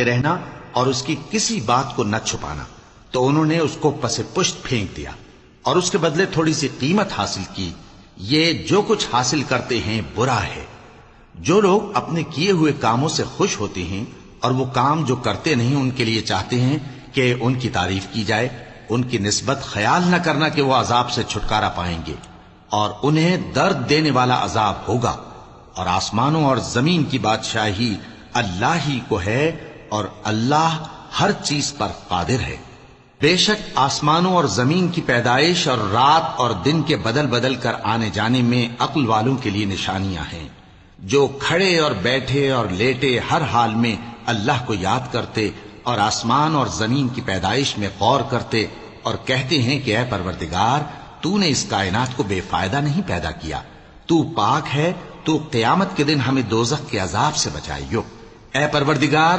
رہنا اور اس کی کسی بات کو نہ چھپانا، تو انہوں نے اس کو پس پشت پھینک دیا اور اس کے بدلے تھوڑی سی قیمت حاصل کی۔ یہ جو کچھ حاصل کرتے ہیں برا ہے۔ جو لوگ اپنے کیے ہوئے کاموں سے خوش ہوتے ہیں اور وہ کام جو کرتے نہیں ان کے لیے چاہتے ہیں کہ ان کی تعریف کی جائے، ان کی نسبت خیال نہ کرنا کہ وہ عذاب سے چھٹکارا پائیں گے، اور انہیں درد دینے والا عذاب ہوگا۔ اور آسمانوں اور زمین کی بادشاہی اللہ ہی کو ہے، اور اللہ ہر چیز پر قادر ہے۔ بے شک آسمانوں اور زمین کی پیدائش اور رات اور دن کے بدل بدل کر آنے جانے میں عقل والوں کے لیے نشانیاں ہیں، جو کھڑے اور بیٹھے اور لیٹے ہر حال میں اللہ کو یاد کرتے اور آسمان اور زمین کی پیدائش میں غور کرتے اور کہتے ہیں کہ اے پروردگار، تو نے اس کائنات کو بے فائدہ نہیں پیدا کیا، تو پاک ہے، تو قیامت کے دن ہمیں دوزخ کے عذاب سے بچائیو۔ اے پروردگار،